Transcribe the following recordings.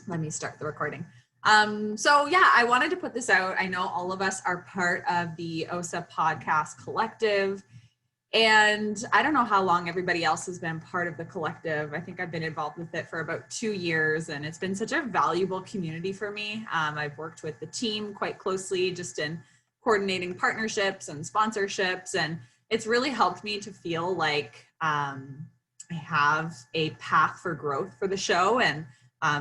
Let me start the recording. So yeah, I wanted to put this out. I know all of us are part of the OSA podcast collective, and I don't know how long everybody else has been part of the collective. I think I've been involved with it for about 2 years, and it's been such a valuable community for me. I've worked with the team quite closely just in coordinating partnerships and sponsorships, and it's really helped me to feel like I have a path for growth for the show, and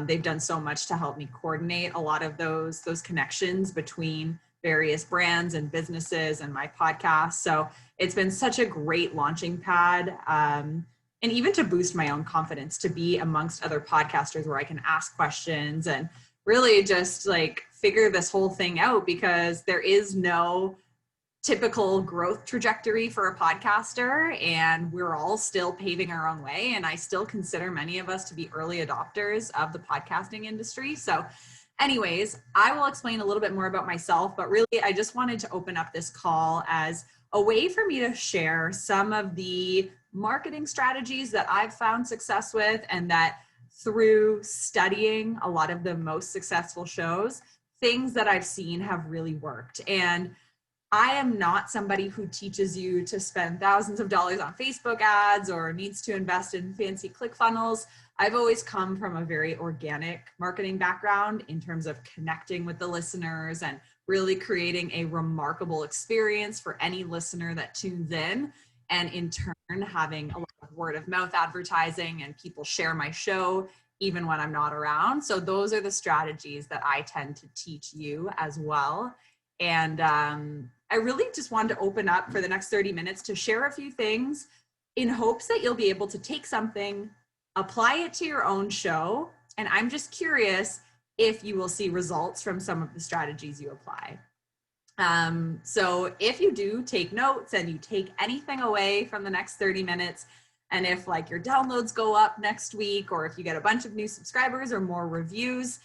they've done so much to help me coordinate a lot of those connections between various brands and businesses and my podcast. So it's been such a great launching pad, and even to boost my own confidence to be amongst other podcasters where I can ask questions and really just like figure this whole thing out, because there is no typical growth trajectory for a podcaster, and we're all still paving our own way. And I still consider many of us to be early adopters of the podcasting industry. So anyways, I will explain a little bit more about myself, but really I just wanted to open up this call as a way for me to share some of the marketing strategies that I've found success with, and that through studying a lot of the most successful shows, things that I've seen have really worked. And I am not somebody who teaches you to spend thousands of dollars on Facebook ads or needs to invest in fancy ClickFunnels. I've always come from a very organic marketing background in terms of connecting with the listeners and really creating a remarkable experience for any listener that tunes in. And in turn, having a lot of word of mouth advertising and people share my show even when I'm not around. So those are the strategies that I tend to teach you as well. And I really just wanted to open up for the next 30 minutes to share a few things in hopes that you'll be able to take something, apply it to your own show. And I'm just curious if you will see results from some of the strategies you apply. So if you do take notes and you take anything away from the next 30 minutes, and if like your downloads go up next week, or if you get a bunch of new subscribers or more reviews,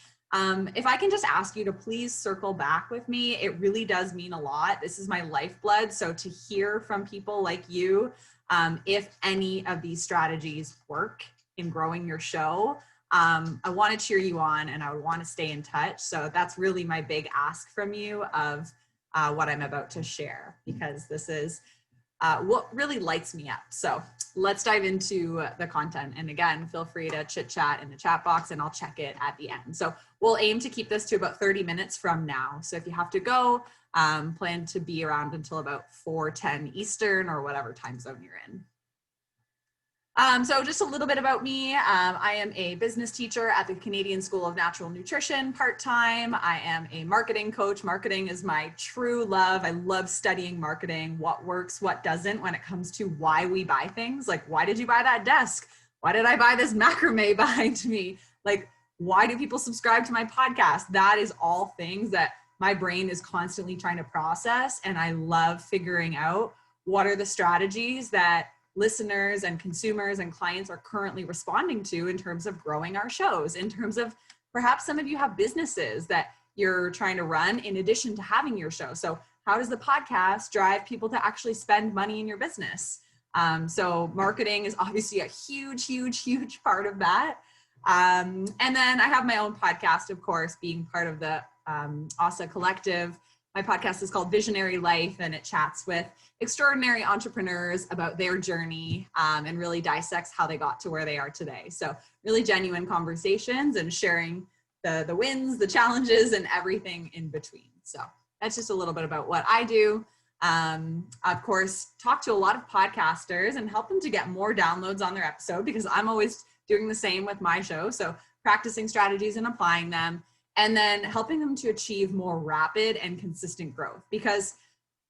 if I can just ask you to please circle back with me, it really does mean a lot. This is my lifeblood. So to hear from people like you, if any of these strategies work in growing your show, I want to cheer you on and I would want to stay in touch. So that's really my big ask from you of what I'm about to share, because this is what really lights me up. So let's dive into the content. And again, feel free to chit chat in the chat box and I'll check it at the end. So we'll aim to keep this to about 30 minutes from now. So if you have to go, plan to be around until about 4:10 Eastern or whatever time zone you're in. So just a little bit about me. I am a business teacher at the Canadian School of Natural Nutrition part-time. I am a marketing coach. Marketing is my true love. I love studying marketing, what works, what doesn't when it comes to why we buy things. Like, why did you buy that desk? Why did I buy this macrame behind me? Like, why do people subscribe to my podcast? That is all things that my brain is constantly trying to process. And I love figuring out what are the strategies that listeners and consumers and clients are currently responding to in terms of growing our shows, in terms of perhaps some of you have businesses that you're trying to run in addition to having your show. So how does the podcast drive people to actually spend money in your business? So marketing is obviously a huge part of that. And then I have my own podcast, of course, being part of the OSA collective. My podcast is called Visionary Life, and it chats with extraordinary entrepreneurs about their journey and really dissects how they got to where they are today. So really genuine conversations and sharing the wins, the challenges, and everything in between. So that's just a little bit about what I do. Of course, talk to a lot of podcasters and help them to get more downloads on their episode, because I'm always doing the same with my show. So practicing strategies and applying them, and then helping them to achieve more rapid and consistent growth. Because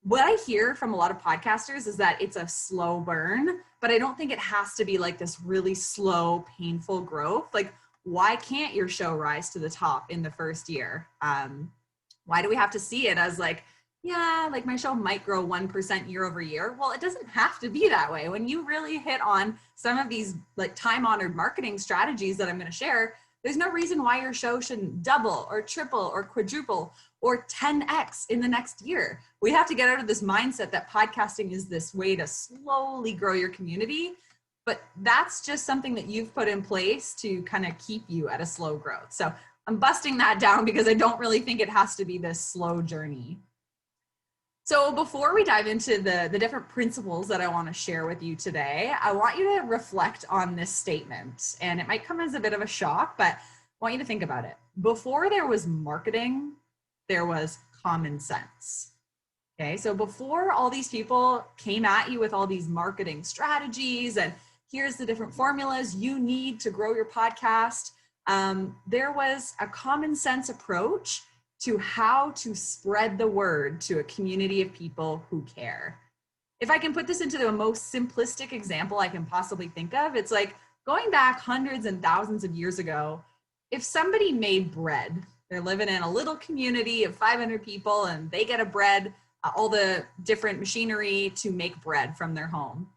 what I hear from a lot of podcasters is that it's a slow burn, but I don't think it has to be like this really slow, painful growth. Like, why can't your show rise to the top in the first year? Why do we have to see it as like, yeah, like my show might grow 1% year over year? Well, it doesn't have to be that way. When you really hit on some of these like time-honored marketing strategies that I'm going to share, there's no reason why your show shouldn't double or triple or quadruple or 10x in the next year. We have to get out of this mindset that podcasting is this way to slowly grow your community, but that's just something that you've put in place to kind of keep you at a slow growth. So I'm busting that down because I don't really think it has to be this slow journey. So before we dive into the different principles that I want to share with you today, I want you to reflect on this statement. And it might come as a bit of a shock, but I want you to think about it. Before there was marketing, there was common sense. Okay, so before all these people came at you with all these marketing strategies and here's the different formulas you need to grow your podcast, there was a common sense approach to how to spread the word to a community of people who care. If I can put this into the most simplistic example I can possibly think of, it's like going back hundreds and thousands of years ago, if somebody made bread, they're living in a little community of 500 people and they get a bread, all the different machinery to make bread from their home.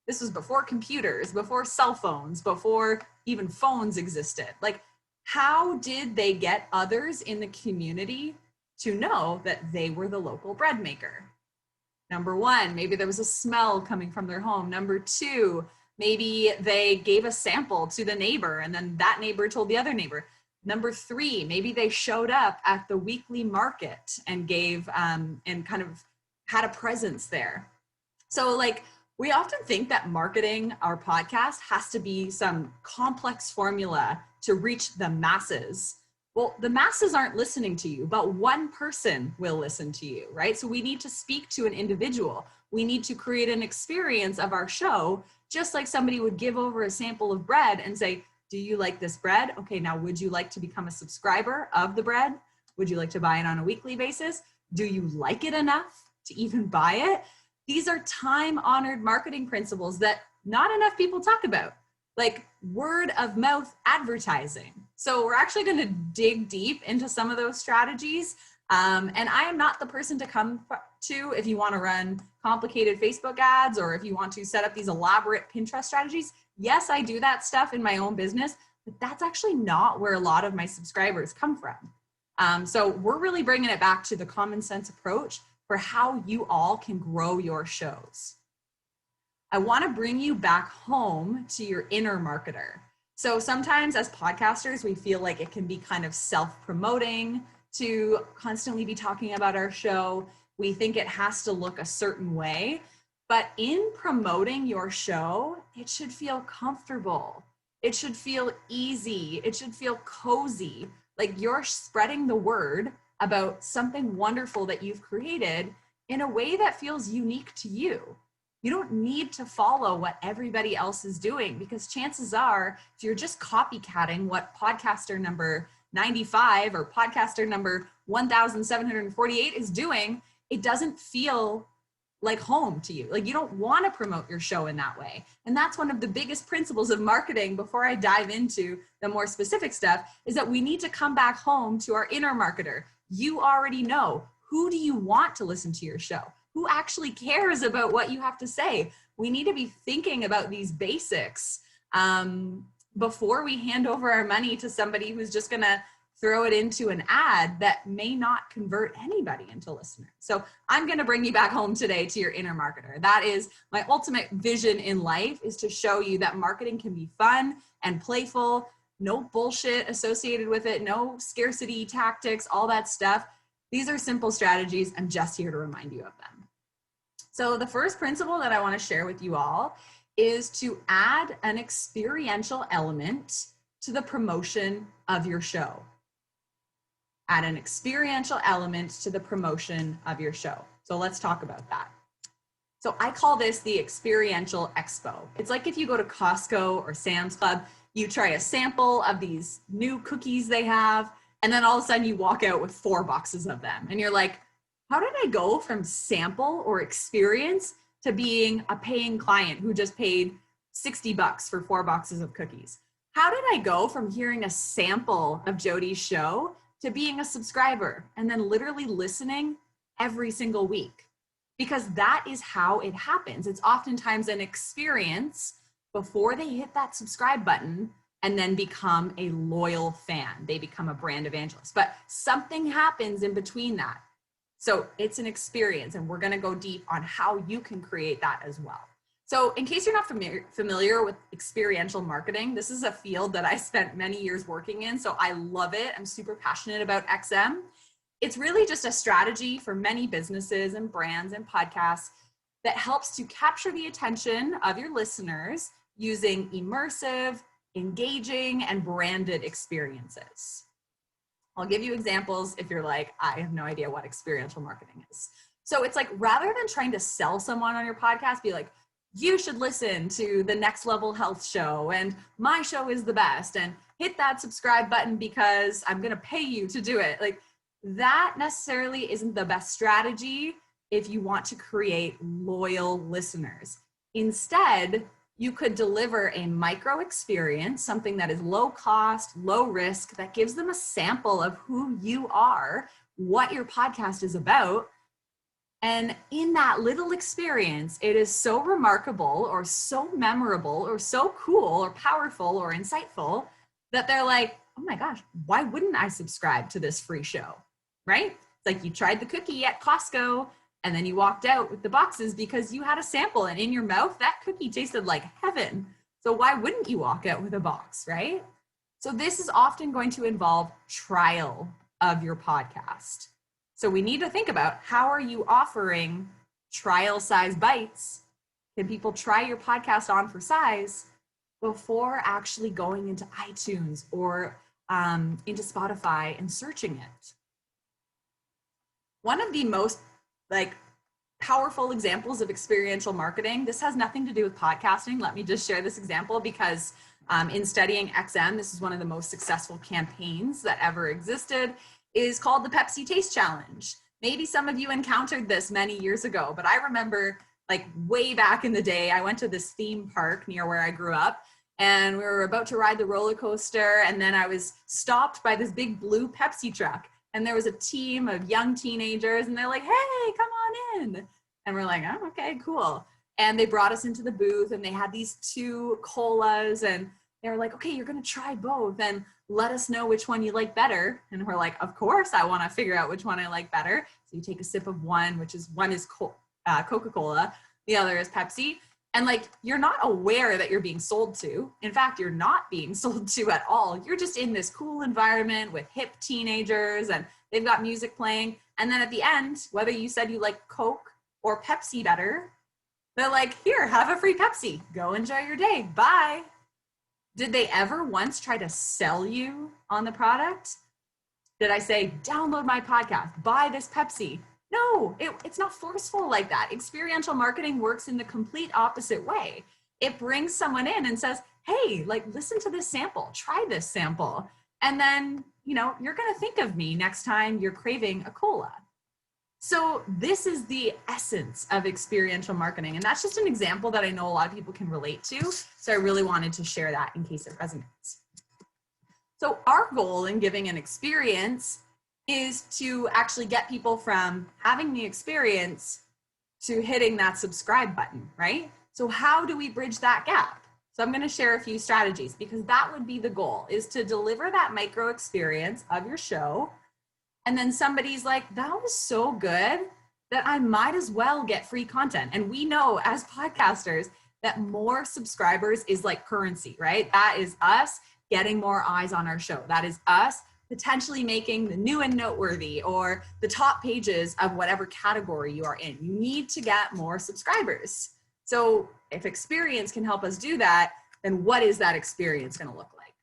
This was before computers, before cell phones, before even phones existed. Like, how did they get others in the community to know that they were the local bread maker? Number one, maybe there was a smell coming from their home. Number two, maybe they gave a sample to the neighbor and then that neighbor told the other neighbor. Number three, maybe they showed up at the weekly market and gave and kind of had a presence there. So like, we often think that marketing our podcast has to be some complex formula to reach the masses. Well, the masses aren't listening to you, but one person will listen to you, right? So we need to speak to an individual. We need to create an experience of our show, just like somebody would give over a sample of bread and say, do you like this bread? Okay, now would you like to become a subscriber of the bread? Would you like to buy it on a weekly basis? Do you like it enough to even buy it? These are time-honored marketing principles that not enough people talk about, like word of mouth advertising. So we're actually going to dig deep into some of those strategies. And I am not the person to come to if you want to run complicated Facebook ads or if you want to set up these elaborate Pinterest strategies. Yes, I do that stuff in my own business, but that's actually not where a lot of my subscribers come from. So we're really bringing it back to the common sense approach for how you all can grow your shows. I want to bring you back home to your inner marketer. So sometimes as podcasters, we feel like it can be kind of self-promoting to constantly be talking about our show. We think it has to look a certain way, but in promoting your show, it should feel comfortable. It should feel easy. It should feel cozy, like you're spreading the word about something wonderful that you've created in a way that feels unique to you. You don't need to follow what everybody else is doing because chances are, if you're just copycatting what podcaster number 95 or podcaster number 1748 is doing, it doesn't feel like home to you. Like you don't want to promote your show in that way. And that's one of the biggest principles of marketing before I dive into the more specific stuff is that we need to come back home to our inner marketer. You already know, who do you want to listen to your show? Who actually cares about what you have to say? We need to be thinking about these basics before we hand over our money to somebody who's just going to throw it into an ad that may not convert anybody into listeners. So I'm going to bring you back home today to your inner marketer. That is my ultimate vision in life, is to show you that marketing can be fun and playful, no bullshit associated with it, no scarcity tactics, all that stuff. These are simple strategies. I'm just here to remind you of them. So the first principle that I want to share with you all is to add an experiential element to the promotion of your show. Add an experiential element to the promotion of your show. So let's talk about that. So I call this the Experiential Expo. It's like if you go to Costco or Sam's Club, you try a sample of these new cookies they have, and then all of a sudden you walk out with 4 boxes of them. And you're like, how did I go from sample or experience to being a paying client who just paid $60 for 4 boxes of cookies? How did I go from hearing a sample of Jody's show to being a subscriber and then literally listening every single week? Because that is how it happens. It's oftentimes an experience before they hit that subscribe button and then become a loyal fan. They become a brand evangelist. But something happens in between that. So it's an experience, and we're going to go deep on how you can create that as well. So in case you're not familiar with experiential marketing, this is a field that I spent many years working in. So I love it. I'm super passionate about XM. It's really just a strategy for many businesses and brands and podcasts that helps to capture the attention of your listeners using immersive, engaging, and branded experiences. I'll give you examples if you're like, I have no idea what experiential marketing is. So it's like, rather than trying to sell someone on your podcast, be like, you should listen to the Next Level Health show and my show is the best and hit that subscribe button because I'm going to pay you to do it. Like, that necessarily isn't the best strategy if you want to create loyal listeners. Instead, you could deliver a micro experience, something that is low cost, low risk, that gives them a sample of who you are, what your podcast is about. And in that little experience, it is so remarkable or so memorable or so cool or powerful or insightful that they're like, oh my gosh, why wouldn't I subscribe to this free show, right? It's like you tried the cookie at Costco and then you walked out with the boxes because you had a sample and in your mouth, that cookie tasted like heaven. So why wouldn't you walk out with a box, right? So this is often going to involve trial of your podcast. So we need to think about, how are you offering trial size bites? Can people try your podcast on for size before actually going into iTunes or into Spotify and searching it? One of the most powerful examples of experiential marketing, this has nothing to do with podcasting. Let me just share this example because in studying XM, this is one of the most successful campaigns that ever existed, is called the Pepsi Taste Challenge. Maybe some of you encountered this many years ago, but I remember way back in the day, I went to this theme park near where I grew up and we were about to ride the roller coaster. And then I was stopped by this big blue Pepsi truck. And there was a team of young teenagers and they're like, hey, come on in. And we're like, oh, okay, cool. And they brought us into the booth and they had these 2 colas and they were like, okay, you're going to try both and let us know which one you like better. And we're like, of course, I want to figure out which one I like better. So you take a sip of one is Coca-Cola. The other is Pepsi. And you're not aware that you're being sold to. In fact, you're not being sold to at all. You're just in this cool environment with hip teenagers and they've got music playing. And then at the end, whether you said you like Coke or Pepsi better, they're like, here, have a free Pepsi. Go enjoy your day. Bye. Did they ever once try to sell you on the product? Did I say, download my podcast, buy this Pepsi? No, it's not forceful like that. Experiential marketing works in the complete opposite way. It brings someone in and says, hey, listen to this sample, try this sample. And then, you're going to think of me next time you're craving a cola. So this is the essence of experiential marketing. And that's just an example that I know a lot of people can relate to. So I really wanted to share that in case it resonates. So our goal in giving an experience is to actually get people from having the experience to hitting that subscribe button, right? So how do we bridge that gap? So I'm going to share a few strategies because that would be the goal, is to deliver that micro experience of your show. And then somebody's like, that was so good that I might as well get free content. And we know as podcasters that more subscribers is like currency, right? That is us getting more eyes on our show. That is us potentially making the new and noteworthy or the top pages of whatever category you are in. You need to get more subscribers. So if experience can help us do that, then what is that experience going to look like?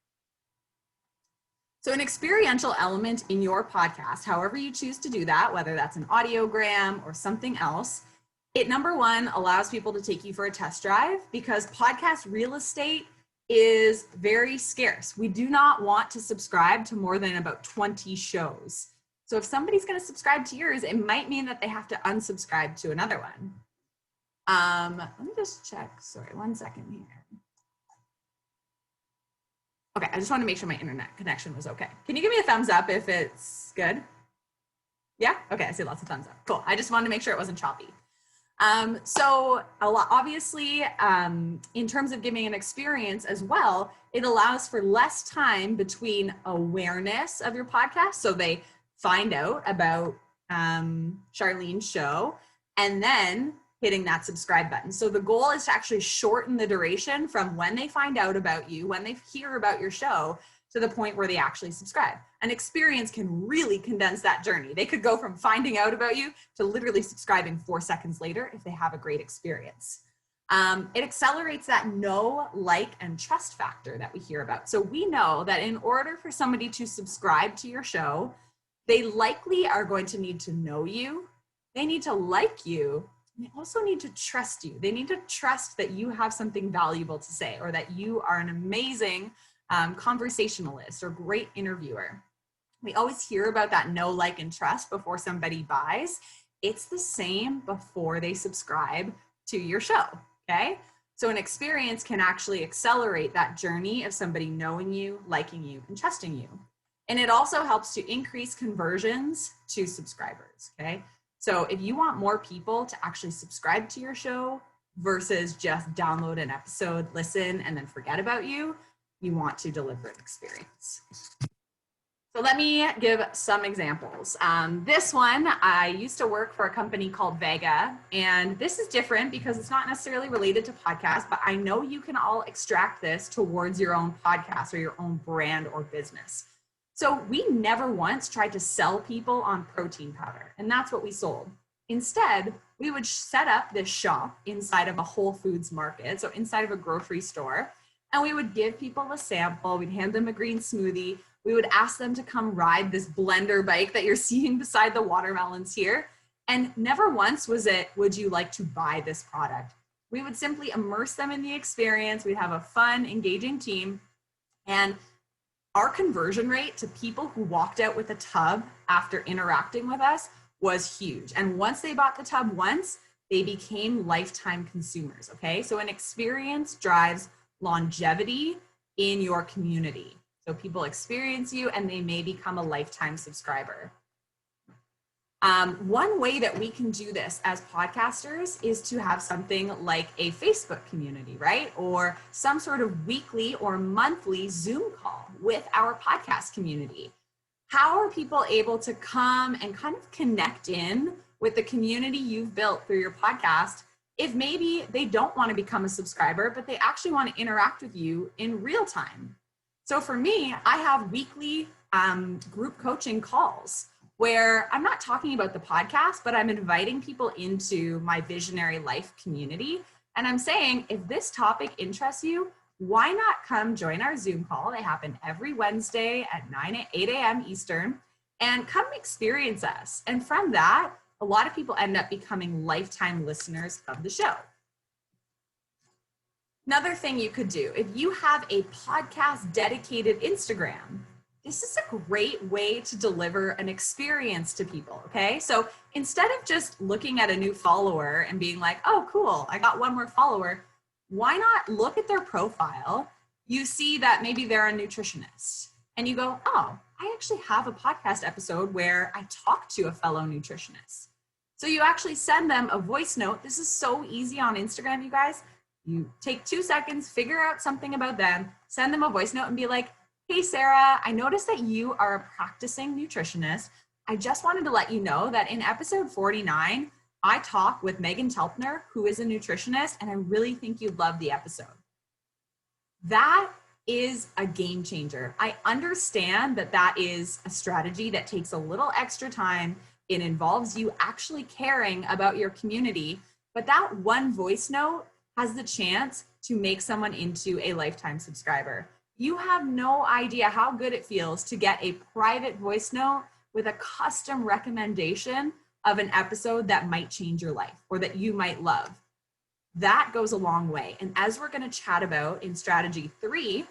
So an experiential element in your podcast, however you choose to do that, whether that's an audiogram or something else, it, number one, allows people to take you for a test drive because podcast real estate is very scarce. We do not want to subscribe to more than about 20 shows. So if somebody's going to subscribe to yours, it might mean that they have to unsubscribe to another one. Let me just check. Sorry, 1 second here. Okay, I just want to make sure my internet connection was okay. Can you give me a thumbs up if it's good? Yeah? Okay, I see lots of thumbs up. Cool. I just wanted to make sure it wasn't choppy. So obviously, in terms of giving an experience as well, it allows for less time between awareness of your podcast. So they find out about Charlene's show, and then hitting that subscribe button. So the goal is to actually shorten the duration from when they find out about you, when they hear about your show, to the point where they actually subscribe. An experience can really condense that journey. They could go from finding out about you to literally subscribing 4 seconds later if they have a great experience. It accelerates that know, like, and trust factor that we hear about. So we know that in order for somebody to subscribe to your show, they likely are going to need to know you, they need to like you, and they also need to trust you. They need to trust that you have something valuable to say, or that you are an amazing conversationalist or great interviewer. We always hear about that know, like, and trust before somebody buys. It's the same before they subscribe to your show, okay? So an experience can actually accelerate that journey of somebody knowing you, liking you, and trusting you. And it also helps to increase conversions to subscribers, okay? So if you want more people to actually subscribe to your show versus just download an episode, listen, and then forget about you, you want to deliver an experience. So let me give some examples. This one, I used to work for a company called Vega, and this is different because it's not necessarily related to podcasts, but I know you can all extract this towards your own podcast or your own brand or business. So we never once tried to sell people on protein powder, and that's what we sold. Instead, we would set up this shop inside of a Whole Foods market, so inside of a grocery store, and we would give people a sample. We'd hand them a green smoothie. We would ask them to come ride this blender bike that you're seeing beside the watermelons here. And never once was it, would you like to buy this product? We would simply immerse them in the experience. We'd have a fun, engaging team. And our conversion rate to people who walked out with a tub after interacting with us was huge. And once they bought the tub once, they became lifetime consumers, okay? So an experience drives longevity in your community. So people experience you and they may become a lifetime subscriber. One way that we can do this as podcasters is to have something like a Facebook community, right? Or some sort of weekly or monthly Zoom call with our podcast community. How are people able to come and kind of connect in with the community you've built through your podcast if maybe they don't want to become a subscriber, but they actually want to interact with you in real time? So for me, I have weekly group coaching calls where I'm not talking about the podcast, but I'm inviting people into my Visionary Life community. And I'm saying, if this topic interests you, why not come join our Zoom call? They happen every Wednesday at 8 a.m. Eastern, and come experience us. And from that, a lot of people end up becoming lifetime listeners of the show. Another thing you could do, if you have a podcast dedicated Instagram, this is a great way to deliver an experience to people, okay? So instead of just looking at a new follower and being like, oh, cool, I got one more follower, why not look at their profile? You see that maybe they're a nutritionist, and you go, oh, I actually have a podcast episode where I talk to a fellow nutritionist. So you actually send them a voice note. This is so easy on Instagram, you guys. You take 2 seconds, figure out something about them, send them a voice note and be like, hey, Sarah, I noticed that you are a practicing nutritionist. I just wanted to let you know that in episode 49, I talk with Megan Telpner, who is a nutritionist, and I really think you'd love the episode. That is a game changer. I understand that that is a strategy that takes a little extra time. It involves you actually caring about your community, but that one voice note has the chance to make someone into a lifetime subscriber. You have no idea how good it feels to get a private voice note with a custom recommendation of an episode that might change your life or that you might love. That goes a long way. And as we're going to chat about in strategy 3,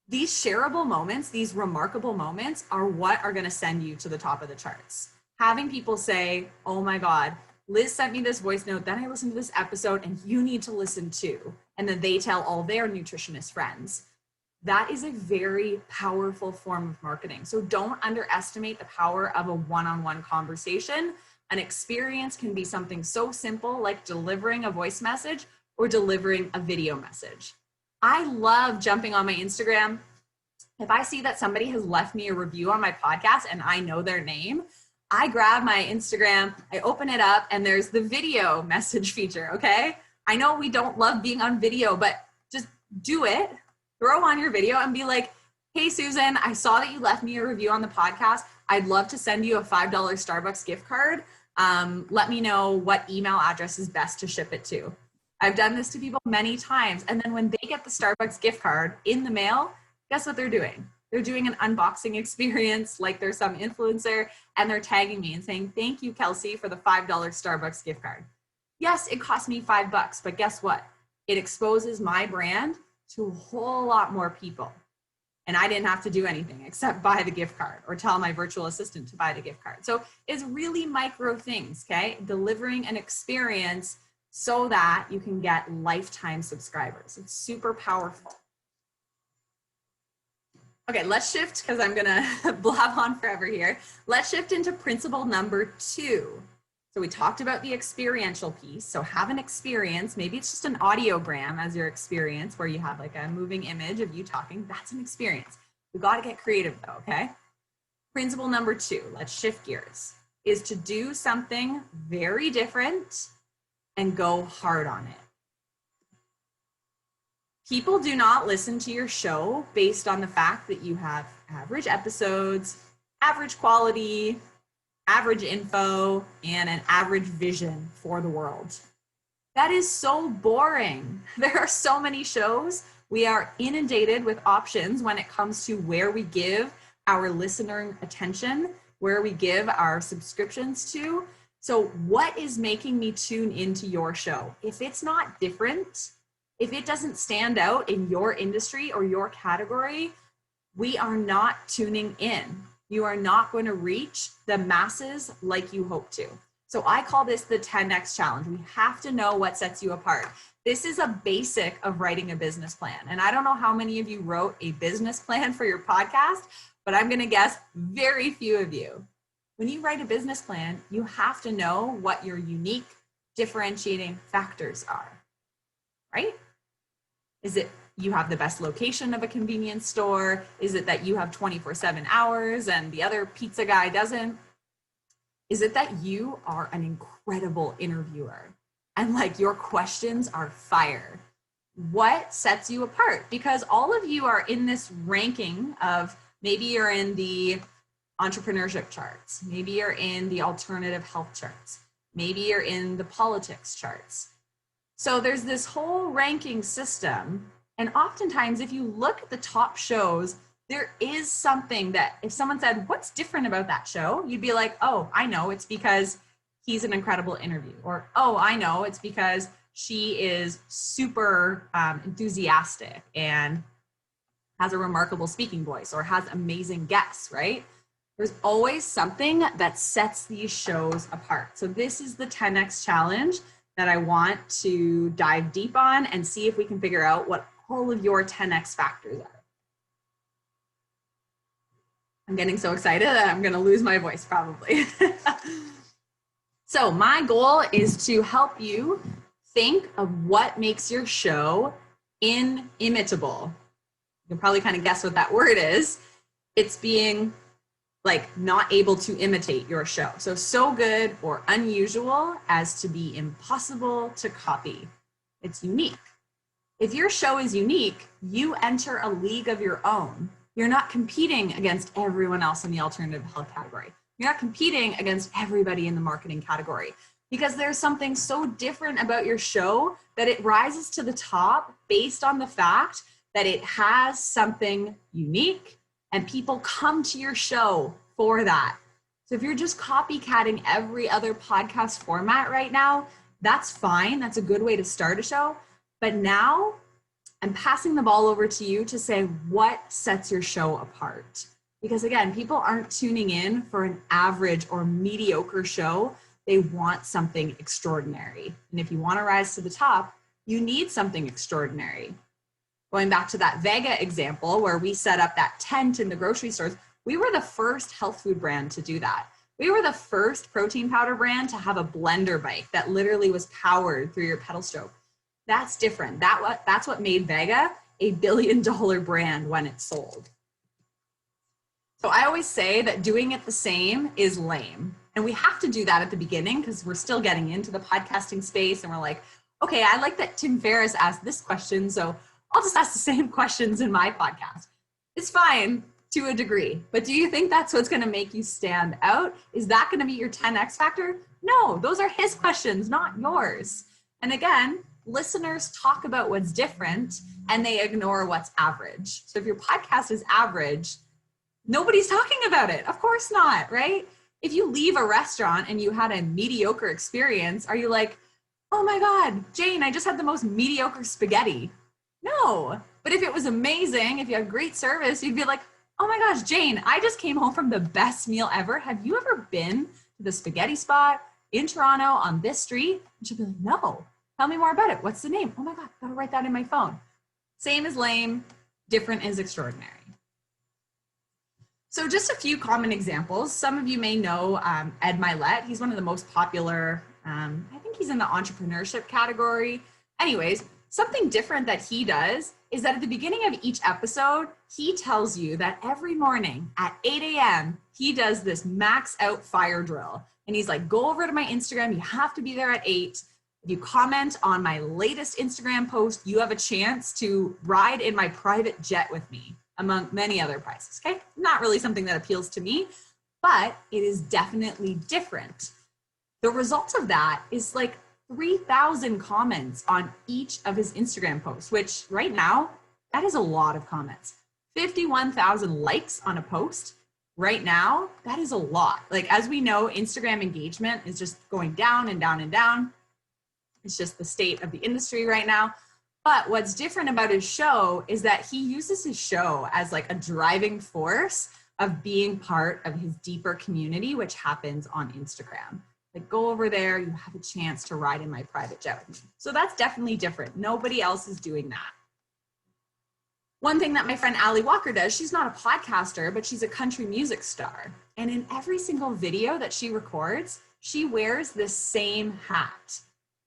these shareable moments, these remarkable moments are what are going to send you to the top of the charts. Having people say, oh my God, Liz sent me this voice note, then I listened to this episode and you need to listen too. And then they tell all their nutritionist friends. That is a very powerful form of marketing. So don't underestimate the power of a one-on-one conversation. An experience can be something so simple like delivering a voice message or delivering a video message. I love jumping on my Instagram. If I see that somebody has left me a review on my podcast and I know their name, I grab my Instagram, I open it up, and there's the video message feature, okay? I know we don't love being on video, but just do it. Throw on your video and be like, hey, Susan, I saw that you left me a review on the podcast. I'd love to send you a $5 Starbucks gift card. Let me know what email address is best to ship it to. I've done this to people many times. And then when they get the Starbucks gift card in the mail, guess what they're doing? They're doing an unboxing experience like they're some influencer, and they're tagging me and saying, thank you, Kelsey, for the $5 Starbucks gift card. Yes, it cost me $5, but guess what? It exposes my brand to a whole lot more people. And I didn't have to do anything except buy the gift card or tell my virtual assistant to buy the gift card. So it's really micro things, okay? Delivering an experience so that you can get lifetime subscribers. It's super powerful. Okay, let's shift, because I'm gonna blab on forever here. Let's shift into principle number 2. So we talked about the experiential piece. So have an experience, maybe it's just an audiogram as your experience where you have like a moving image of you talking. That's an experience. We got to get creative though, okay? Principle number 2, let's shift gears, is to do something very different and go hard on it. People do not listen to your show based on the fact that you have average episodes, average quality, average info, and an average vision for the world. That is so boring. There are so many shows. We are inundated with options when it comes to where we give our listener attention, where we give our subscriptions to. So what is making me tune into your show? If it's not different, if it doesn't stand out in your industry or your category, we are not tuning in. You are not going to reach the masses like you hope to. So I call this the 10X challenge. We have to know what sets you apart. This is a basic of writing a business plan. And I don't know how many of you wrote a business plan for your podcast, but I'm going to guess very few of you. When you write a business plan, you have to know what your unique differentiating factors are, right? Is it you have the best location of a convenience store? Is it that you have 24/7 hours and the other pizza guy doesn't? Is it that you are an incredible interviewer and like your questions are fire? What sets you apart? Because all of you are in this ranking of, maybe you're in the entrepreneurship charts, maybe you're in the alternative health charts, maybe you're in the politics charts. So there's this whole ranking system. And oftentimes, if you look at the top shows, there is something that if someone said, what's different about that show? You'd be like, oh, I know, it's because he's an incredible interview. Or, oh, I know, it's because she is super enthusiastic and has a remarkable speaking voice or has amazing guests, right? There's always something that sets these shows apart. So this is the 10X challenge that I want to dive deep on and see if we can figure out what all of your 10X factors are. I'm getting so excited that I'm going to lose my voice probably. So my goal is to help you think of what makes your show inimitable. You can probably kind of guess what that word is. It's being like not able to imitate your show. So good or unusual as to be impossible to copy. It's unique. If your show is unique, you enter a league of your own. You're not competing against everyone else in the alternative health category. You're not competing against everybody in the marketing category, because there's something so different about your show that it rises to the top based on the fact that it has something unique and people come to your show for that. So if you're just copycatting every other podcast format right now, that's fine. That's a good way to start a show. But now I'm passing the ball over to you to say what sets your show apart. Because again, people aren't tuning in for an average or mediocre show. They want something extraordinary. And if you want to rise to the top, you need something extraordinary. Going back to that Vega example where we set up that tent in the grocery stores, we were the first health food brand to do that. We were the first protein powder brand to have a blender bike that literally was powered through your pedal stroke. That's different. That's what made Vega a $1 billion brand when it sold. So I always say that doing it the same is lame. And we have to do that at the beginning because we're still getting into the podcasting space and we're like, okay, I like that Tim Ferriss asked this question, so I'll just ask the same questions in my podcast. It's fine to a degree, but do you think that's what's going to make you stand out? Is that going to be your 10x factor? No, those are his questions, not yours. And again, listeners talk about what's different and they ignore what's average. So if your podcast is average, nobody's talking about it. Of course not, right? If you leave a restaurant and you had a mediocre experience, are you like, oh my God, Jane, I just had the most mediocre spaghetti? No. But if it was amazing, if you had great service, you'd be like, oh my gosh, Jane, I just came home from the best meal ever. Have you ever been to the spaghetti spot in Toronto on this street? And she'll be like, no. Tell me more about it. What's the name? Oh my God, gotta write that in my phone. Same as lame, different is extraordinary. So just a few common examples. Some of you may know Ed Milet. He's one of the most popular, I think he's in the entrepreneurship category. Anyways, something different that he does is that at the beginning of each episode, he tells you that every morning at 8 a.m., he does this max out fire drill. And he's like, go over to my Instagram. You have to be there at 8. If you comment on my latest Instagram post, you have a chance to ride in my private jet with me, among many other prizes, okay? Not really something that appeals to me, but it is definitely different. The result of that is like 3,000 comments on each of his Instagram posts, which right now, that is a lot of comments. 51,000 likes on a post. Right now, that is a lot. Like, as we know, Instagram engagement is just going down and down and down. It's just the state of the industry right now. But what's different about his show is that he uses his show as like a driving force of being part of his deeper community, which happens on Instagram. Like, go over there, you have a chance to ride in my private jet with me. So that's definitely different. Nobody else is doing that. One thing that my friend Ali Walker does, she's not a podcaster, but she's a country music star. And in every single video that she records, she wears this same hat.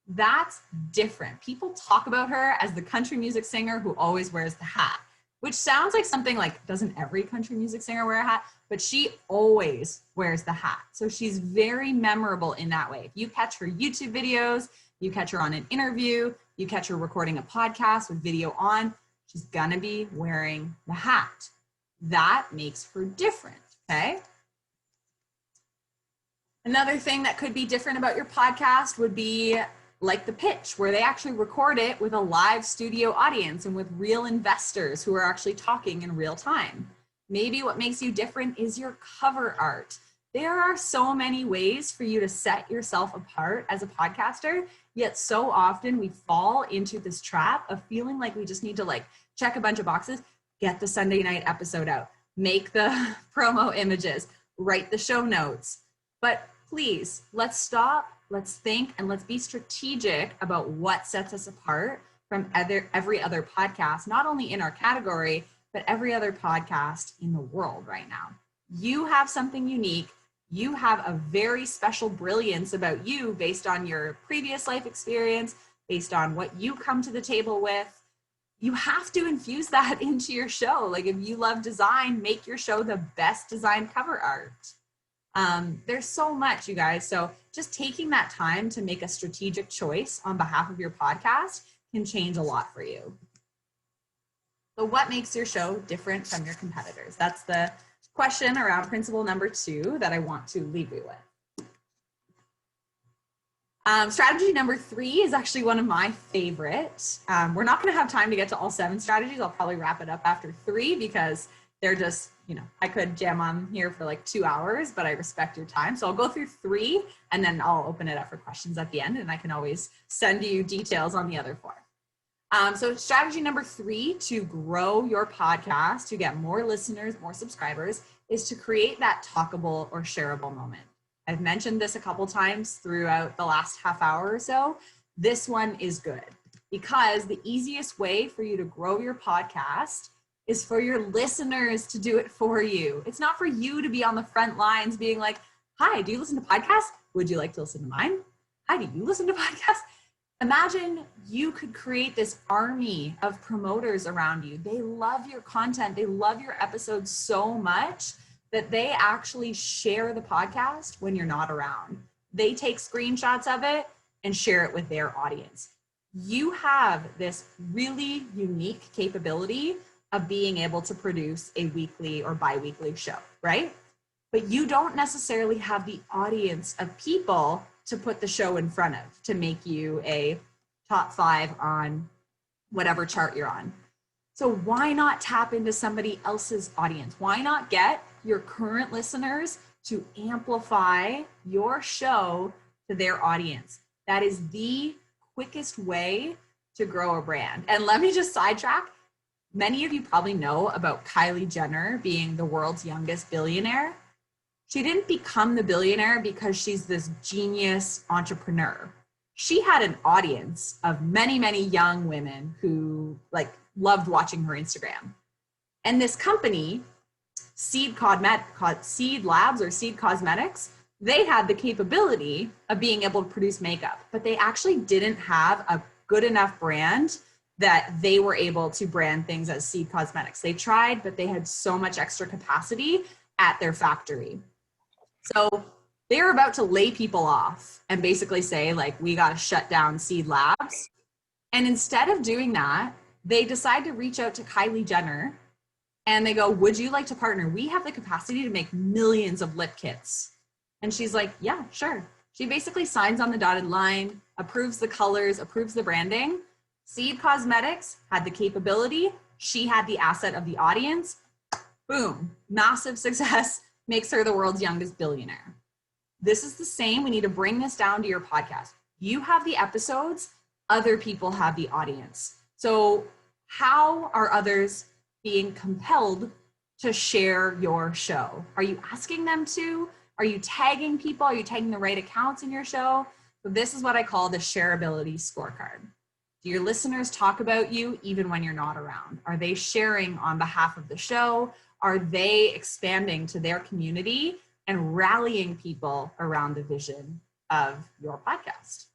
That's different. People talk about her as the country music singer who always wears the hat, which sounds like something like, doesn't every country music singer wear a hat? But she always wears the hat. So she's very memorable in that way. If you catch her YouTube videos, you catch her on an interview, you catch her recording a podcast with video on, she's gonna be wearing the hat. That makes her different, okay? Another thing that could be different about your podcast would be like the pitch, where they actually record it with a live studio audience and with real investors who are actually talking in real time. Maybe what makes you different is your cover art. There are so many ways for you to set yourself apart as a podcaster, yet so often we fall into this trap of feeling like we just need to like check a bunch of boxes, get the Sunday night episode out, make the promo images, write the show notes. But please, let's stop. Let's think and let's be strategic about what sets us apart from every other podcast, not only in our category, but every other podcast in the world right now. You have something unique. You have a very special brilliance about you based on your previous life experience, based on what you come to the table with. You have to infuse that into your show. Like, if you love design, make your show the best design cover art. There's so much, you guys. So just taking that time to make a strategic choice on behalf of your podcast can change a lot for you. So what makes your show different from your competitors? That's the question around principle number 2 that I want to leave you with. Strategy number 3 is actually one of my favorites. We're not going to have time to get to all 7 strategies. I'll probably wrap it up after 3 because they're just, you know, I could jam on here for like 2 hours, but I respect your time. So I'll go through 3 and then I'll open it up for questions at the end, and I can always send you details on the other 4. So strategy number 3 to grow your podcast, to get more listeners, more subscribers, is to create that talkable or shareable moment. I've mentioned this a couple times throughout the last half hour or so. This one is good because the easiest way for you to grow your podcast is for your listeners to do it for you. It's not for you to be on the front lines being like, hi, do you listen to podcasts? Would you like to listen to mine? Hi, do you listen to podcasts? Imagine you could create this army of promoters around you. They love your content. They love your episodes so much that they actually share the podcast when you're not around. They take screenshots of it and share it with their audience. You have this really unique capability of being able to produce a weekly or bi-weekly show, right? But you don't necessarily have the audience of people to put the show in front of to make you a top 5 on whatever chart you're on. So why not tap into somebody else's audience? Why not get your current listeners to amplify your show to their audience? That is the quickest way to grow a brand. And let me just sidetrack. Many of you probably know about Kylie Jenner being the world's youngest billionaire. She didn't become the billionaire because she's this genius entrepreneur. She had an audience of many, many young women who loved watching her Instagram. And this company, Seed Labs or Seed Cosmetics, they had the capability of being able to produce makeup, but they actually didn't have a good enough brand that they were able to brand things as Seed Cosmetics. They tried, but they had so much extra capacity at their factory. So they were about to lay people off and basically say, we got to shut down Seed Labs. And instead of doing that, they decide to reach out to Kylie Jenner and they go, would you like to partner? We have the capacity to make millions of lip kits. And she's like, yeah, sure. She basically signs on the dotted line, approves the colors, approves the branding. Seed Cosmetics had the capability. She had the asset of the audience. Boom, massive success, makes her the world's youngest billionaire. This is the same. We need to bring this down to your podcast. You have the episodes, other people have the audience. So how are others being compelled to share your show? Are you asking them to? Are you tagging people? Are you tagging the right accounts in your show? So this is what I call the shareability scorecard. Do your listeners talk about you even when you're not around? Are they sharing on behalf of the show? Are they expanding to their community and rallying people around the vision of your podcast?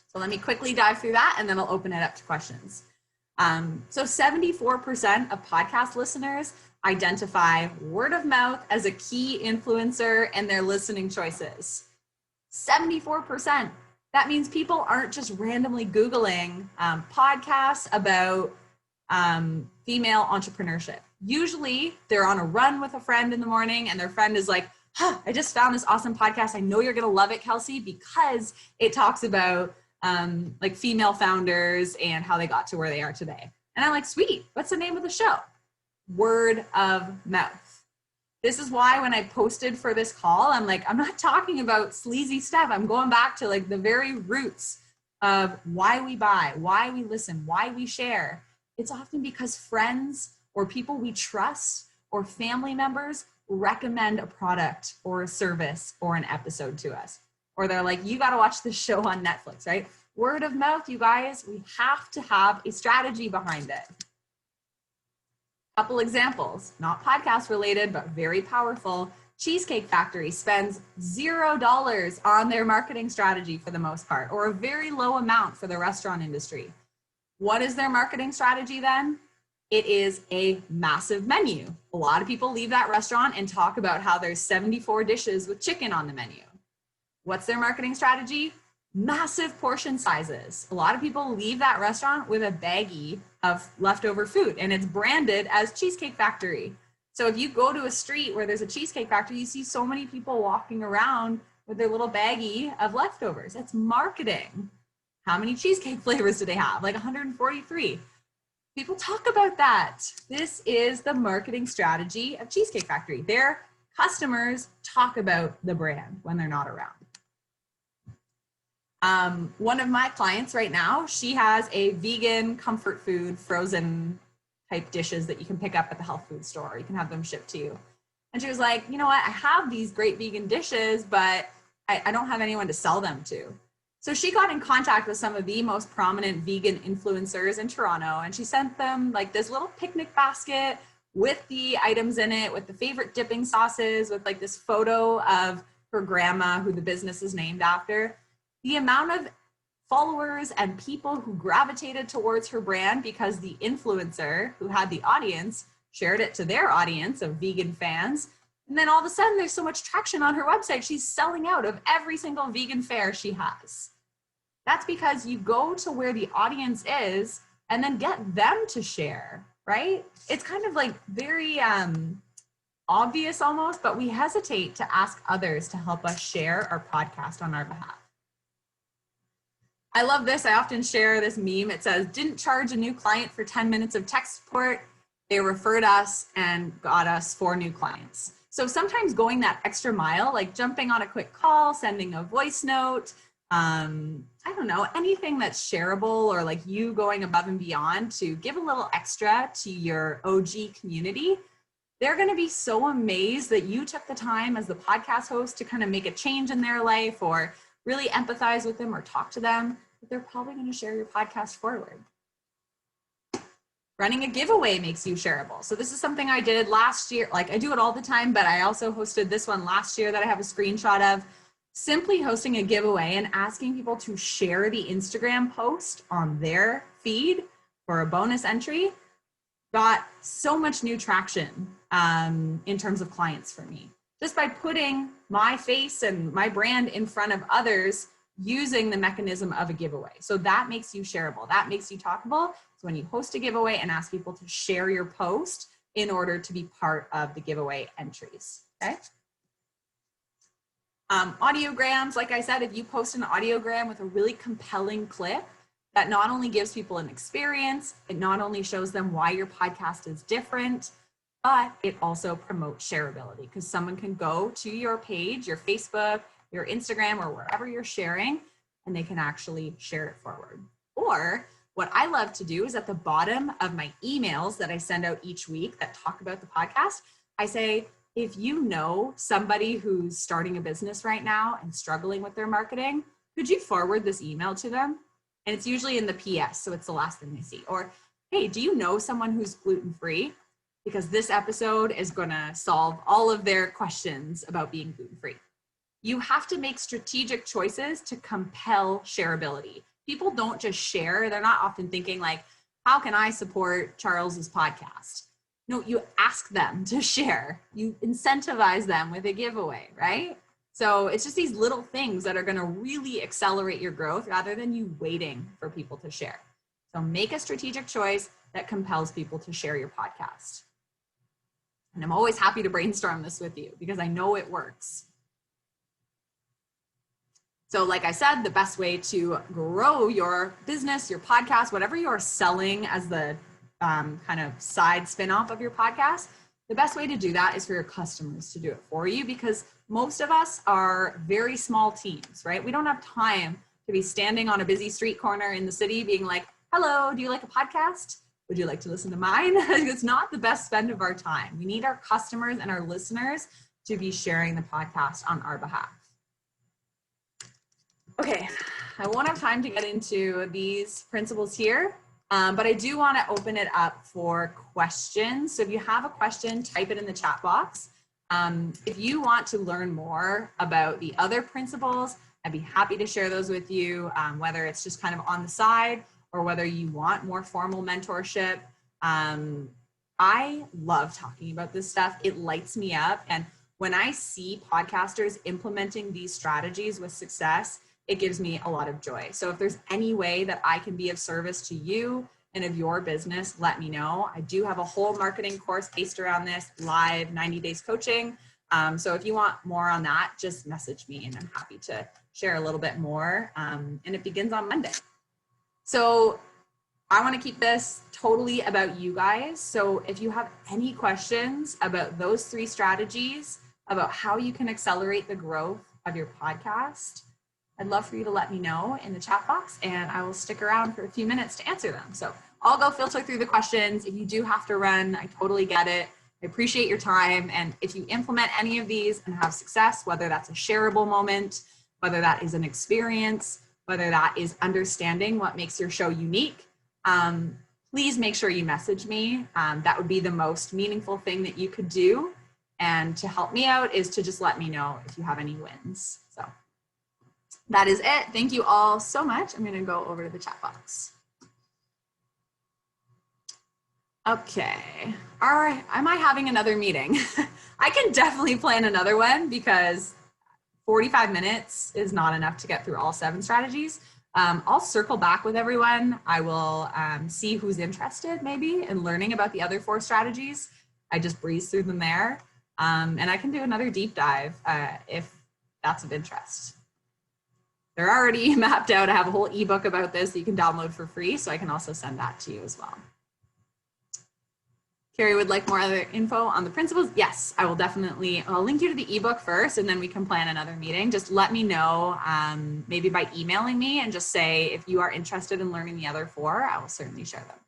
So let me quickly dive through that and then I'll open it up to questions. So 74% of podcast listeners identify word of mouth as a key influencer in their listening choices. 74%. That means people aren't just randomly Googling podcasts about female entrepreneurship. Usually they're on a run with a friend in the morning and their friend is like, I just found this awesome podcast. I know you're going to love it, Kelsey, because it talks about female founders and how they got to where they are today. And I'm like, sweet, what's the name of the show? Word of mouth. This is why when I posted for this call, I'm like, I'm not talking about sleazy stuff. I'm going back to the very roots of why we buy, why we listen, why we share. It's often because friends or people we trust or family members recommend a product or a service or an episode to us. Or they're like, you got to watch this show on Netflix, right? Word of mouth, you guys, we have to have a strategy behind it. Couple examples, not podcast related, but very powerful. Cheesecake Factory spends $0 on their marketing strategy for the most part, or a very low amount for the restaurant industry. What is their marketing strategy then? It is a massive menu. A lot of people leave that restaurant and talk about how there's 74 dishes with chicken on the menu. What's their marketing strategy? Massive portion sizes. A lot of people leave that restaurant with a baggie of leftover food and it's branded as Cheesecake Factory. So if you go to a street where there's a Cheesecake Factory, you see so many people walking around with their little baggie of leftovers. That's marketing. How many cheesecake flavors do they have? 143. People talk about that. This is the marketing strategy of Cheesecake Factory. Their customers talk about the brand when they're not around. One of my clients right now, she has a vegan comfort food frozen type dishes that you can pick up at the health food store. You can have them shipped to you. And she was like, you know what? I have these great vegan dishes, but I don't have anyone to sell them to. So she got in contact with some of the most prominent vegan influencers in Toronto, and she sent them this little picnic basket with the items in it, with the favorite dipping sauces, with this photo of her grandma, who the business is named after. The amount of followers and people who gravitated towards her brand because the influencer who had the audience shared it to their audience of vegan fans And then all of a sudden there's so much traction on her website, she's selling out of every single vegan fair she has. That's because you go to where the audience is and then get them to share, right? It's kind of like very obvious almost, but we hesitate to ask others to help us share our podcast on our behalf. I love this. I often share this meme. It says, didn't charge a new client for 10 minutes of tech support. They referred us and got us 4 new clients. So sometimes going that extra mile, like jumping on a quick call, sending a voice note, I don't know, anything that's shareable, or like you going above and beyond to give a little extra to your OG community, they're going to be so amazed that you took the time as the podcast host to kind of make a change in their life or really empathize with them or talk to them, that they're probably going to share your podcast forward. Running a giveaway makes you shareable. So this is something I did last year. Like I do it all the time, but I also hosted this one last year that I have a screenshot of. Simply hosting a giveaway and asking people to share the Instagram post on their feed for a bonus entry got so much new traction in terms of clients for me. Just by putting my face and my brand in front of others using the mechanism of a giveaway. So that makes you shareable. That makes you talkable. So when you host a giveaway and ask people to share your post in order to be part of the giveaway entries, okay? Audiograms, like I said, if you post an audiogram with a really compelling clip that not only gives people an experience, it not only shows them why your podcast is different, but it also promotes shareability, because someone can go to your page, your Facebook, your Instagram, or wherever you're sharing, and they can actually share it forward. Or what I love to do is at the bottom of my emails that I send out each week that talk about the podcast, I say, if you know somebody who's starting a business right now and struggling with their marketing, could you forward this email to them? And it's usually in the PS, so it's the last thing they see. Or, hey, do you know someone who's gluten-free? Because this episode is gonna solve all of their questions about being gluten-free. You have to make strategic choices to compel shareability. People don't just share. They're not often thinking like, how can I support Charles's podcast? No, you ask them to share. You incentivize them with a giveaway, right? So it's just these little things that are going to really accelerate your growth rather than you waiting for people to share. So make a strategic choice that compels people to share your podcast. And I'm always happy to brainstorm this with you because I know it works. So like I said, the best way to grow your business, your podcast, whatever you're selling as the kind of side spin-off of your podcast, the best way to do that is for your customers to do it for you, because most of us are very small teams, right? We don't have time to be standing on a busy street corner in the city being like, hello, do you like a podcast? Would you like to listen to mine? It's not the best spend of our time. We need our customers and our listeners to be sharing the podcast on our behalf. Okay, I won't have time to get into these principles here. But I do want to open it up for questions. So if you have a question, type it in the chat box. If you want to learn more about the other principles, I'd be happy to share those with you, whether it's just kind of on the side or whether you want more formal mentorship. I love talking about this stuff. It lights me up. And when I see podcasters implementing these strategies with success, it gives me a lot of joy. So if there's any way that I can be of service to you and of your business, let me know. I do have a whole marketing course based around this, live 90 days coaching. So if you want more on that, just message me and I'm happy to share a little bit more. And it begins on Monday. So I want to keep this totally about you guys. So if you have any questions about those 3 strategies, about how you can accelerate the growth of your podcast, I'd love for you to let me know in the chat box and I will stick around for a few minutes to answer them. So I'll go filter through the questions. If you do have to run, I totally get it. I appreciate your time. And if you implement any of these and have success, whether that's a shareable moment, whether that is an experience, whether that is understanding what makes your show unique, please make sure you message me. That would be the most meaningful thing that you could do. And to help me out is to just let me know if you have any wins. So that is it. Thank you all so much. I'm going to go over to the chat box. Okay. All right. Am I having another meeting? I can definitely plan another one because 45 minutes is not enough to get through all 7 strategies. I'll circle back with everyone. I will see who's interested maybe in learning about the other 4 strategies. I just breeze through them there. And I can do another deep dive if that's of interest. They're already mapped out. I have a whole ebook about this that you can download for free, so I can also send that to you as well. Carrie would like more other info on the principles. Yes, I will definitely, I'll link you to the ebook first and then we can plan another meeting. Just let me know, maybe by emailing me and just say if you are interested in learning the other 4, I will certainly share them.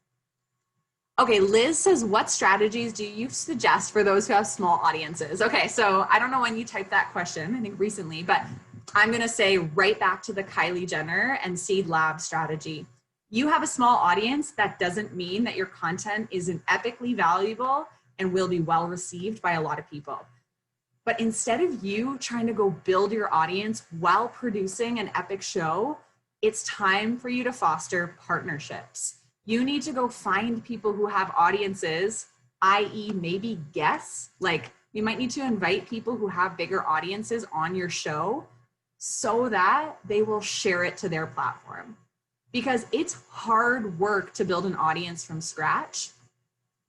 Okay, Liz says, what strategies do you suggest for those who have small audiences? Okay, so I don't know when you typed that question, I think recently, but I'm gonna say right back to the Kylie Jenner and Seed Lab strategy. You have a small audience, that doesn't mean that your content isn't epically valuable and will be well received by a lot of people. But instead of you trying to go build your audience while producing an epic show, it's time for you to foster partnerships. You need to go find people who have audiences, i.e. maybe guests, like you might need to invite people who have bigger audiences on your show so that they will share it to their platform. Because it's hard work to build an audience from scratch,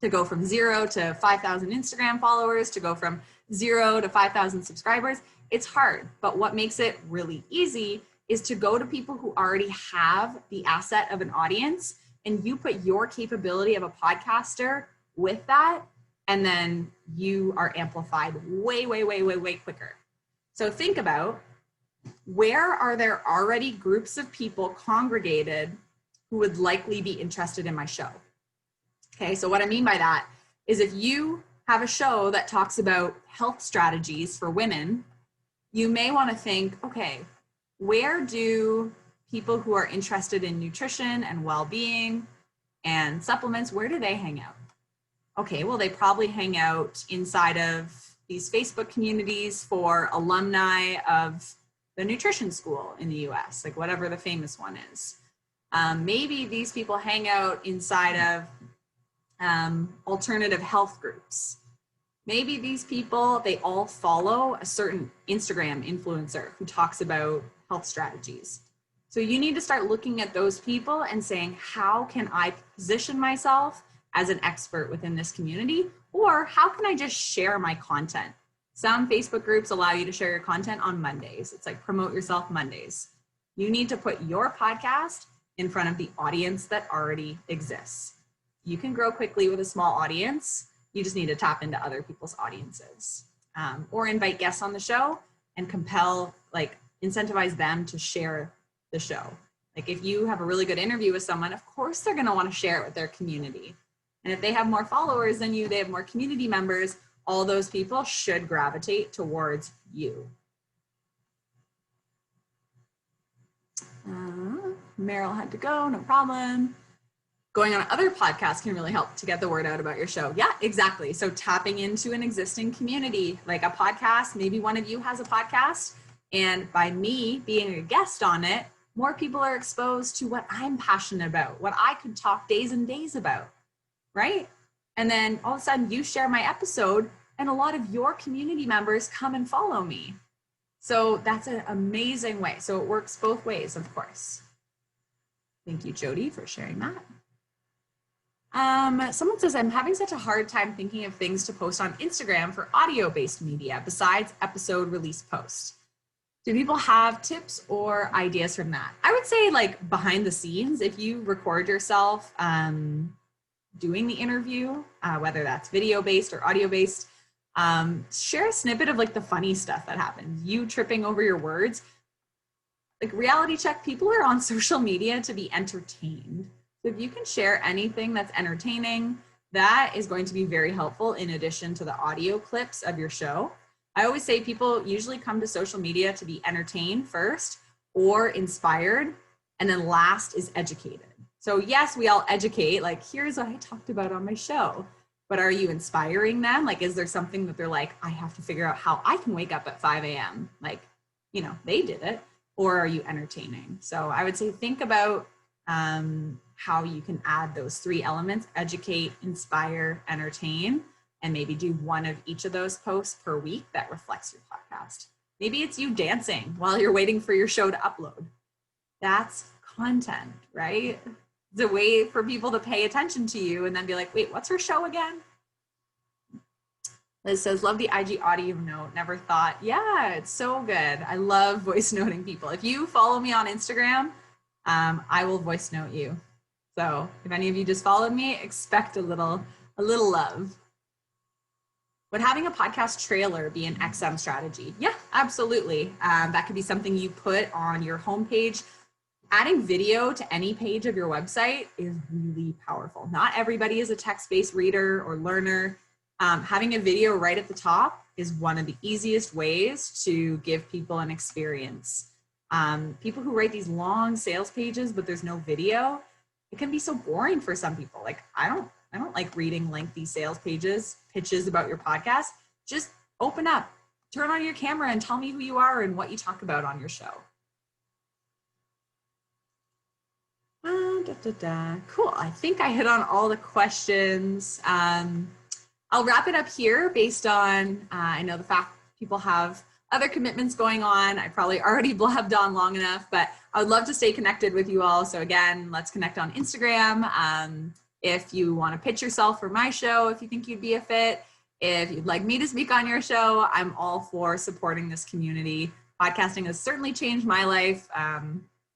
to go from 0 to 5,000 Instagram followers, to go from 0 to 5,000 subscribers. It's hard, but what makes it really easy is to go to people who already have the asset of an audience, and you put your capability of a podcaster with that, and then you are amplified way, way, way, way, way quicker. So think about, where are there already groups of people congregated who would likely be interested in my show? Okay, so what I mean by that is if you have a show that talks about health strategies for women, you may want to think, okay, where do people who are interested in nutrition and well-being and supplements, where do they hang out? Okay, well, they probably hang out inside of these Facebook communities for alumni of the nutrition school in the US, like whatever the famous one is. Maybe these people hang out inside of alternative health groups. Maybe these people, they all follow a certain Instagram influencer who talks about health strategies. So you need to start looking at those people and saying, how can I position myself as an expert within this community? Or how can I just share my content? Some Facebook groups allow you to share your content on Mondays. It's like Promote Yourself Mondays. You need to put your podcast in front of the audience that already exists. You can grow quickly with a small audience. You just need to tap into other people's audiences, or invite guests on the show and incentivize them to share the show. Like if you have a really good interview with someone, of course they're gonna wanna share it with their community. And if they have more followers than you, they have more community members, all those people should gravitate towards you. Meryl had to go, no problem. Going on other podcasts can really help to get the word out about your show. Yeah, exactly. So tapping into an existing community, like a podcast, maybe one of you has a podcast, and by me being a guest on it, more people are exposed to what I'm passionate about, what I could talk days and days about, right? And then all of a sudden you share my episode and a lot of your community members come and follow me. So that's an amazing way. So it works both ways, of course. Thank you, Jody, for sharing that. Someone says, I'm having such a hard time thinking of things to post on Instagram for audio-based media besides episode release posts. Do people have tips or ideas from that? I would say like behind the scenes, if you record yourself doing the interview, whether that's video-based or audio-based, share a snippet of like the funny stuff that happened, you tripping over your words. Like reality check, people are on social media to be entertained. So if you can share anything that's entertaining, that is going to be very helpful in addition to the audio clips of your show. I always say people usually come to social media to be entertained first or inspired, and then last is educated. So yes, we all educate, like here's what I talked about on my show, but are you inspiring them? Like, is there something that they're like, I have to figure out how I can wake up at 5 a.m. Like, you know, they did it, or are you entertaining? So I would say, think about how you can add those 3 elements: educate, inspire, entertain. and maybe do one of each of those posts per week that reflects your podcast. Maybe it's you dancing while you're waiting for your show to upload. That's content, right? It's a way for people to pay attention to you and then be like, wait, what's her show again? Liz says, love the IG audio note. Never thought. Yeah, it's so good. I love voice noting people. If you follow me on Instagram, I will voice note you. So if any of you just followed me, expect a little love. Would having a podcast trailer be an XM strategy? Yeah, absolutely. That could be something you put on your homepage. Adding video to any page of your website is really powerful. Not everybody is a text-based reader or learner. Having a video right at the top is one of the easiest ways to give people an experience. People who write these long sales pages, but there's no video, it can be so boring for some people. Like, I don't like reading lengthy sales pages, pitches about your podcast. Just open up, turn on your camera and tell me who you are and what you talk about on your show. Cool, I think I hit on all the questions. I'll wrap it up here based on, I know the fact people have other commitments going on. I probably already blabbed on long enough, but I would love to stay connected with you all. So again, let's connect on Instagram. If you want to pitch yourself for my show, if you think you'd be a fit, if you'd like me to speak on your show, I'm all for supporting this community. Podcasting has certainly changed my life,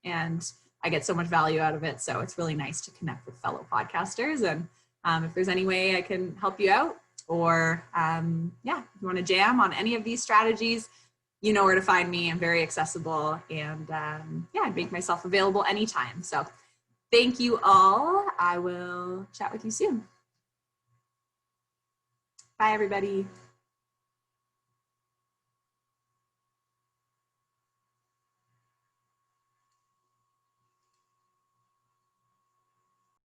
and I get so much value out of it. So it's really nice to connect with fellow podcasters. And if there's any way I can help you out, or yeah, if you want to jam on any of these strategies, you know where to find me. I'm very accessible, and yeah, I make myself available anytime. So thank you all. I will chat with you soon. Bye, everybody.